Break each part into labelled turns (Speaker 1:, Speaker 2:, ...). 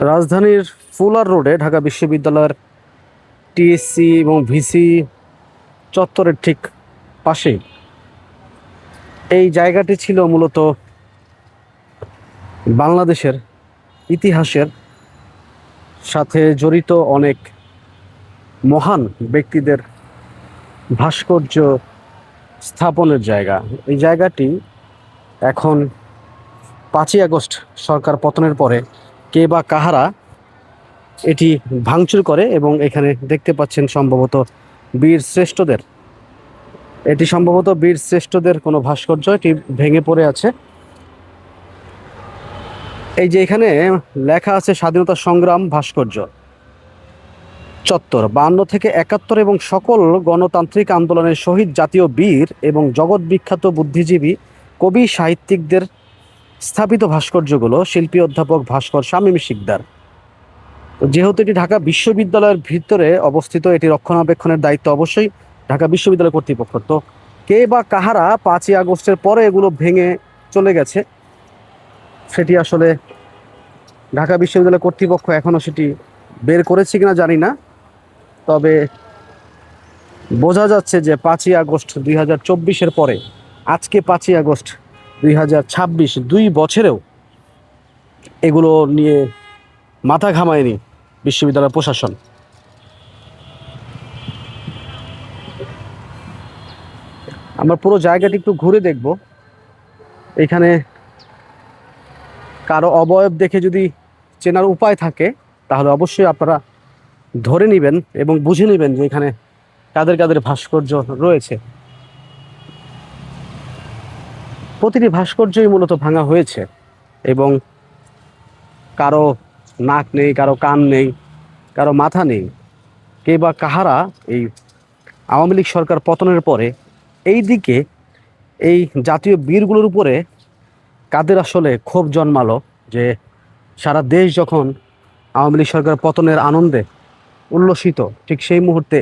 Speaker 1: রাজধানীর ফুলার রোডে ঢাকা বিশ্ববিদ্যালয়ের টিএসসি এবং ভিসি চত্বরের ঠিক পাশেই এই জায়গাটি ছিল মূলত বাংলাদেশের ইতিহাসের সাথে জড়িত অনেক মহান ব্যক্তিদের ভাস্কর্য স্থাপনের জায়গা। এই জায়গাটি এখন 5ই আগস্ট সরকার পতনের পরে কে বা কাহারা এটি ভাঙচুর করে এবং এখানে দেখতে পাচ্ছেন সম্ভবত বীর শ্রেষ্ঠদের, এটি সম্ভবত বীর শ্রেষ্ঠদের কোনো ভাস্কর্য, এটি ভেঙে পড়ে আছে। এই যে এখানে লেখা আছে স্বাধীনতা সংগ্রাম ভাস্কর্য চত্বর 52 থেকে 71 এবং সকল গণতান্ত্রিক আন্দোলনের শহীদ জাতীয় বীর এবং জগৎ বিখ্যাত বুদ্ধিজীবী কবি সাহিত্যিকদের স্থাপিত ভাস্কর্যগুলো শিল্পী অধ্যাপক ভাস্কর শামীম শিকদার। যেহেতু এটি ঢাকা বিশ্ববিদ্যালয়ের ভিতরে অবস্থিত, এটি রক্ষণাবেক্ষণের দায়িত্ব অবশ্যই ঢাকা বিশ্ববিদ্যালয় কর্তৃপক্ষ। তো কে বা কাহারা 5ই আগস্টের পরে এগুলো ভেঙে চলে গেছে, সেটি আসলে ঢাকা বিশ্ববিদ্যালয় কর্তৃপক্ষ এখনও সেটি বের করেছে কিনা জানি না। তবে বোঝা যাচ্ছে যে 5ই আগস্ট 2024-এর পরে আজকে 5ই আগস্ট 2026, 2 বছরেও এগুলো নিয়ে মাথা ঘামায়নি বিশ্ববিদ্যালয় প্রশাসন। আমরা পুরো জায়গাটি একটু ঘুরে দেখব। এখানে কারো অবয়ব দেখে যদি চেনার উপায় থাকে তাহলে অবশ্যই আপনারা ধরে নেবেন এবং বুঝে নেবেন যে এখানে কাদের কাদের ভাস্কর্য রয়েছে। প্রতিটি ভাস্কর্যই মূলত ভাঙা হয়েছে এবং কারো নাক নেই, কারো কান নেই, কারো মাথা নেই। কে বা কাহারা এই আওয়ামী লীগ সরকার পতনের পরে এই দিকে এই জাতীয় বীরগুলোর উপরে কাদের আসলে ক্ষোভ জন্মালো যে সারা দেশ যখন আওয়ামী লীগ সরকার পতনের আনন্দে উল্লসিত, ঠিক সেই মুহূর্তে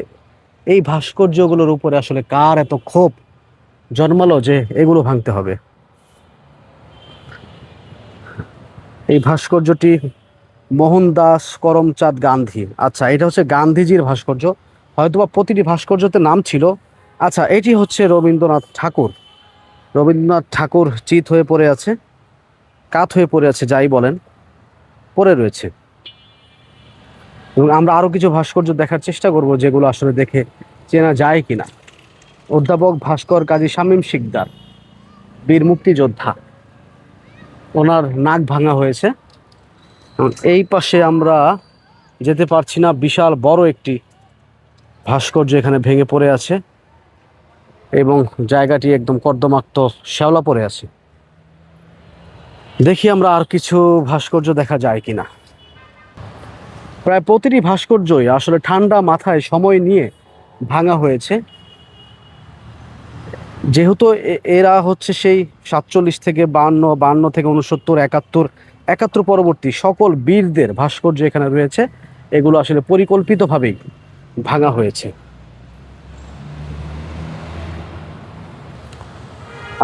Speaker 1: এই ভাস্কর্যগুলোর উপরে আসলে কার এত ক্ষোভ জন্মালো যে এগুলো ভাঙতে হবে। এই ভাস্কর্যটি মোহনদাস করমচাঁদ গান্ধী, আচ্ছা এটা হচ্ছে গান্ধীজির ভাস্কর্য, হয়তোবা প্রতিটি ভাস্কর্যতে নাম ছিল। আচ্ছা এটি হচ্ছে রবীন্দ্রনাথ ঠাকুর। রবীন্দ্রনাথ ঠাকুর চিত হয়ে পড়ে আছে, কাত হয়ে পড়ে আছে, যাই বলেন, পড়ে রয়েছে। এবং আমরা আরও কিছু ভাস্কর্য দেখার চেষ্টা করব যেগুলো আসলে দেখে চেনা যায় কিনা। অধ্যাপক ভাস্কর কাজী শামীম শিকদার, বীর মুক্তিযোদ্ধা, ওনার নাক ভাঙা হয়েছে। এই পাশে আমরা যেতে পারছি না, বিশাল বড় একটি ভাস্কর্য এখানে ভেঙে পড়ে আছে এবং জায়গাটি একদম কর্দমাক্ত শ্যাওলা পড়ে আছে। দেখি আমরা আর কিছু ভাস্কর্য দেখা যায় কিনা। প্রায় প্রতিটি ভাস্কর্যই আসলে ঠান্ডা মাথায় সময় নিয়ে ভাঙা হয়েছে। যেহেতু এরা হচ্ছে সেই 47 থেকে 52, 52 থেকে 69, 71, 71 পরবর্তী সকল বীরদের ভাস্কর্য এখানে রয়েছে। এগুলো আসলে পরিকল্পিতভাবেই ভাঙা হয়েছে।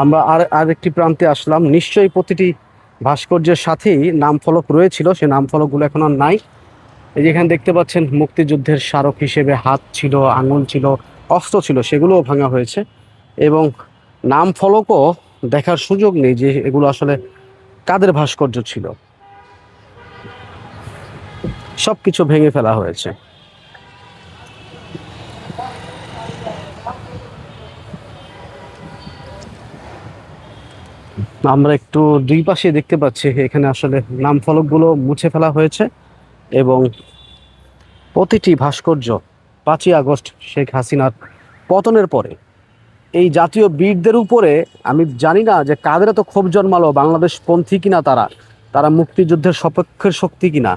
Speaker 1: আমরা আরেকটি প্রান্তে আসলাম। নিশ্চয়ই প্রতিটি ভাস্কর্যের সাথেই নাম ফলক রয়েছিল, সে নাম ফলকগুলো এখন আর নাই। এই যেখানে দেখতে পাচ্ছেন মুক্তিযুদ্ধের স্মারক হিসেবে হাত ছিল, আঙুল ছিল, অস্ত্র ছিল, সেগুলোও ভাঙা হয়েছে এবং নাম ফলকও দেখার সুযোগ নেই যে এগুলো আসলে কাদের ভাস্কর্য ছিল। সব কিছু ভেঙে ফেলা হয়েছে। আমরা একটু দুই পাশে দেখতে পাচ্ছি এখানে আসলে নাম ফলকগুলো মুছে ফেলা হয়েছে এবং প্রতিটি ভাস্কর্য 5ই আগস্ট শেখ হাসিনার পতনের পরে এই জাতীয় বীরদের উপরে, আমি জানি না যে কাদের এত ক্ষোভ জন্মালো, বাংলাদেশ পন্থী কিনা তারা, তারা মুক্তিযুদ্ধের সপক্ষের শক্তি কিনা,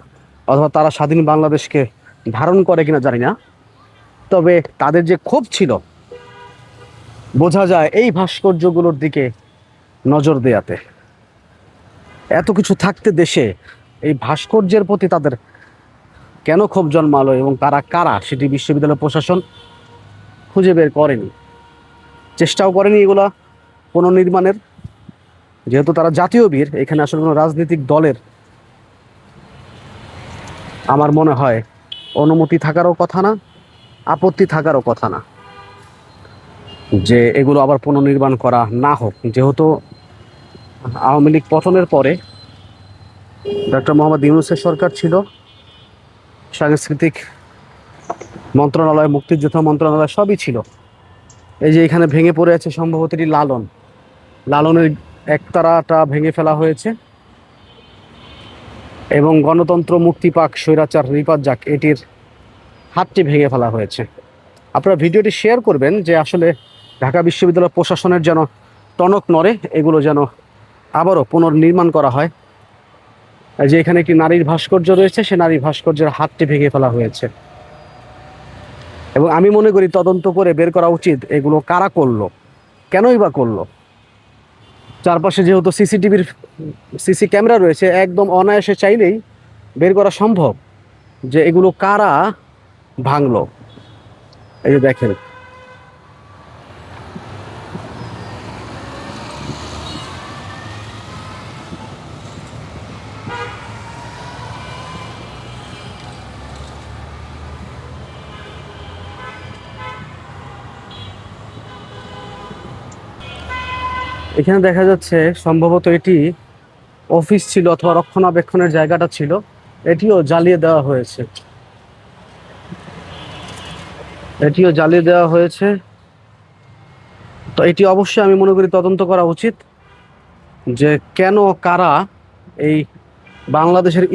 Speaker 1: অথবা তারা স্বাধীন বাংলাদেশকে ধারণ করে কিনা জানি না। তবে তাদের যে ক্ষোভ ছিল বোঝা যায় এই ভাস্কর্যগুলোর দিকে নজর দেয়াতে। এত কিছু থাকতে দেশে এই ভাস্কর্যের প্রতি তাদের কেন ক্ষোভ জন্মালো এবং তারা কারা সেটি বিশ্ববিদ্যালয় প্রশাসন খুঁজে বের করেনি, চেষ্টাও করেনি এগুলা পুনর্নির্মাণের। যেহেতু তারা জাতীয় বীর, এখানে আসলে কোনো রাজনৈতিক দলের আমার মনে হয় অনুমতি থাকারও কথা না, আপত্তি থাকারও কথা না যে এগুলো আবার পুনর্নির্মাণ করা না হোক। যেহেতু আওয়ামী লীগ পতনের পরে ডক্টর মোহাম্মদ ইউনূসের সরকার ছিল, সাংস্কৃতিক মন্ত্রণালয়, মুক্তিযুদ্ধ মন্ত্রণালয় সবই ছিল। এই যে এখানে ভেঙে পড়ে আছে সম্ভবত এটি লালনের একতারাটা ভেঙে ফেলা হয়েছে এবং গণতন্ত্র মুক্তি পাক স্বৈরাচার রিপাত যাক এটির হাতটি ভেঙে ফেলা হয়েছে। আপনারা ভিডিওটি শেয়ার করবেন যে আসলে ঢাকা বিশ্ববিদ্যালয় প্রশাসনের যেন টনক নড়ে, এগুলো যেন আবারও পুনর্নির্মাণ করা হয়। যে এখানে একটি নারীর ভাস্কর্য রয়েছে, সে নারীর ভাস্কর্যের হাতটি ভেঙে ফেলা হয়েছে এবং আমি মনে করি তদন্ত করে বের করা উচিত এগুলো কারা করলো, কেনই বা করলো। চারপাশে যেহেতু সিসি ক্যামেরা রয়েছে, একদম অনায়াসে চাইলেই বের করা সম্ভব যে এগুলো কারা ভাঙলো। এই যে দেখেন, এখানে দেখা যাচ্ছে সম্ভবত এটি অফিস ছিল অথবা রক্ষণাবেক্ষণের জায়গাটা ছিল, এটিও জ্বালিয়ে দেওয়া হয়েছে। তো এটি অবশ্যই আমি মনে করি তদন্ত করা উচিত যে কেন, কারা এই বাংলাদেশের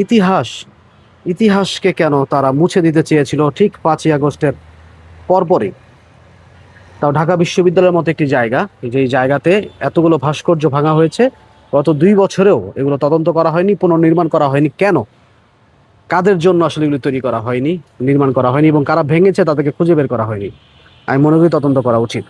Speaker 1: ইতিহাসকে কেন তারা মুছে দিতে চেয়েছিল ঠিক 5ই আগস্টের পরপরই। তাও ঢাকা বিশ্ববিদ্যালয়ের মতো একটি জায়গা, যেই জায়গাতে এতগুলো ভাস্কর্য ভাঙা হয়েছে, গত 2 বছরেও এগুলো তদন্ত করা হয়নি, পুনর্নির্মাণ করা হয়নি। কেন, কাদের জন্য আসলে এগুলো তৈরি করা হয়নি, নির্মাণ করা হয়নি এবং কারা ভেঙেছে তাদেরকে খুঁজে বের করা হয়নি। আমি মনে করি তদন্ত করা উচিত।